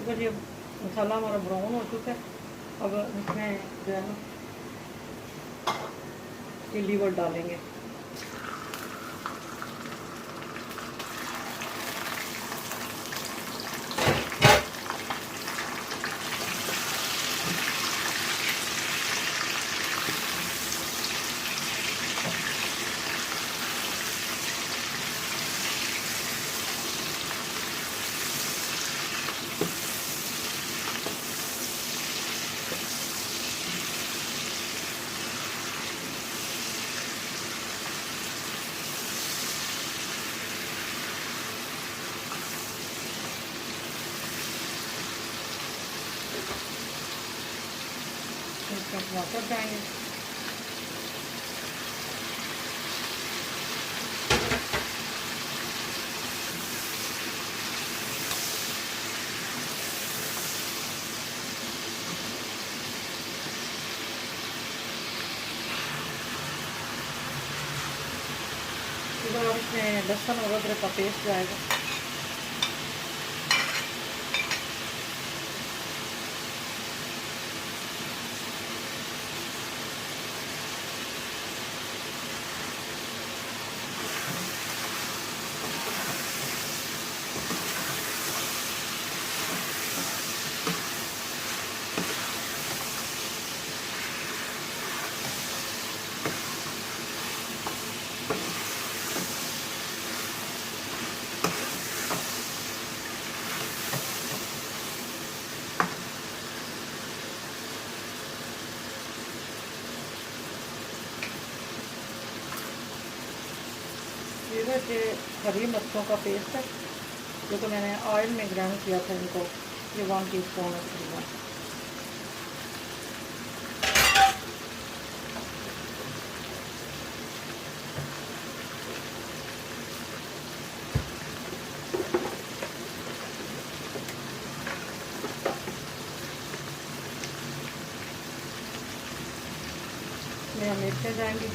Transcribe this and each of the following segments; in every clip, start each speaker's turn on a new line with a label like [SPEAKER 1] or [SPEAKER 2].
[SPEAKER 1] तो ये मसाला हमारा ब्राउन हो चुका है। अब इसमें जो है ना ये लीवर डालेंगे। इसमें टमाटर डालेंगे। फिर और इसमें लहसुन और अदरक का पेस्ट जाएगा। ये हरी मिर्चों का पेस्ट है जो कि मैंने ऑयल में ग्राइंड किया था इनको, ये 1 टीस्पून है तकरीबन। इसमें मिर्चें जाएंगी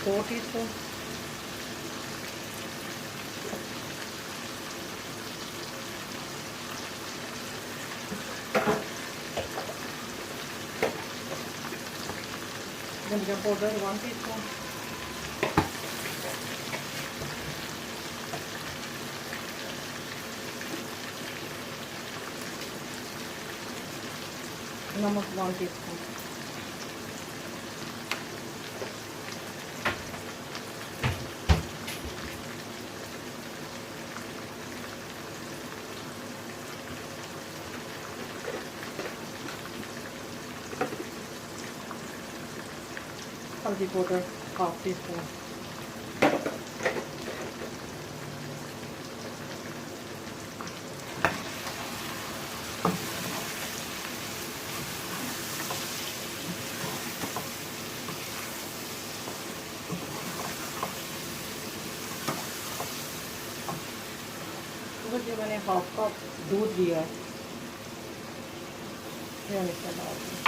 [SPEAKER 1] 2 टीस्पून। धनिया पाउडर 1 टीस्पून। नमक 1 टीस्पून। हल्दी पाउडर 1/2 टीस्पून। जो मैंने 1/2 कप दूध लिया है ये हम इसमें डाल दें।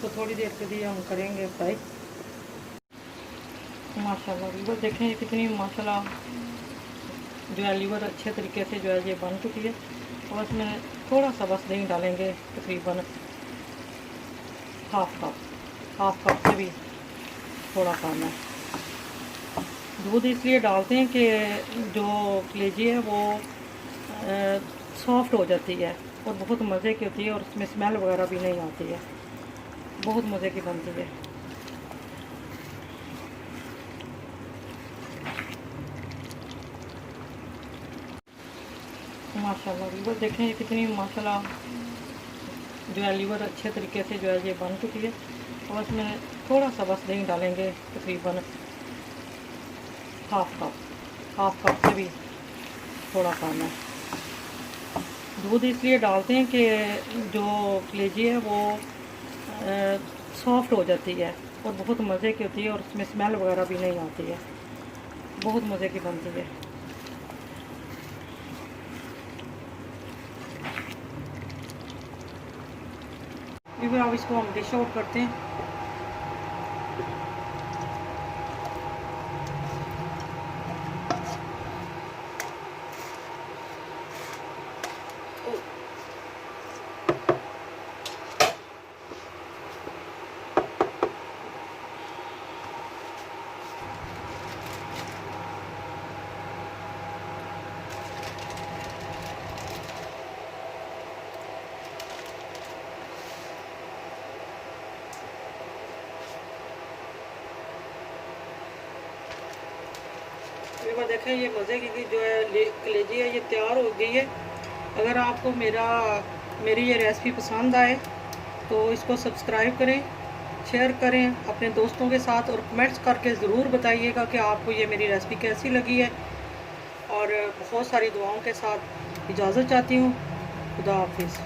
[SPEAKER 1] तो थोड़ी देर के लिए हम करेंगे फ्राई। माशाल्लाह लीवर देखें ये कितनी माशाल्लाह जो है लीवर अच्छे तरीके से जो है ये बन चुकी है। और इसमें थोड़ा सा बस दही डालेंगे, तकरीबन 1/2 कप से भी थोड़ा कम है। दूध इसलिए डालते हैं कि जो कलेजी है वो सॉफ्ट हो जाती है और बहुत मज़े की होती है और उसमें स्मेल वगैरह भी नहीं आती है, बहुत मज़े की बनती है। माशाल्लाह लीवर देखें ये कितनी माशाल्लाह जो है लीवर अच्छे तरीके से जो है ये बन चुकी है। और इसमें थोड़ा सा बस दही डालेंगे, तकरीबन 1/2 कप से भी थोड़ा कम है। दूध इसलिए डालते हैं कि जो कलेजी है वो सॉफ्ट हो जाती है और बहुत मज़े की होती है और उसमें स्मेल वगैरह भी नहीं आती है, बहुत मज़े की बनती है। फिर अब इसको हम डिश आउट करते हैं। 1 टीस्पून नमक 1 टीस्पून हल्दी पाउडर 1 टीस्पून। 1 टीस्पून धनिया पाउडर 1 टीस्पून। 1 टीस्पून पर देखें ये मज़े की जो है कलेजी है ये तैयार हो गई है। अगर आपको मेरी ये रेसिपी पसंद आए तो इसको सब्सक्राइब करें, शेयर करें अपने दोस्तों के साथ और कमेंट्स करके ज़रूर बताइएगा कि आपको ये मेरी रेसिपी कैसी लगी है। और बहुत सारी दुआओं के साथ इजाज़त चाहती हूँ। खुदा हाफिज़।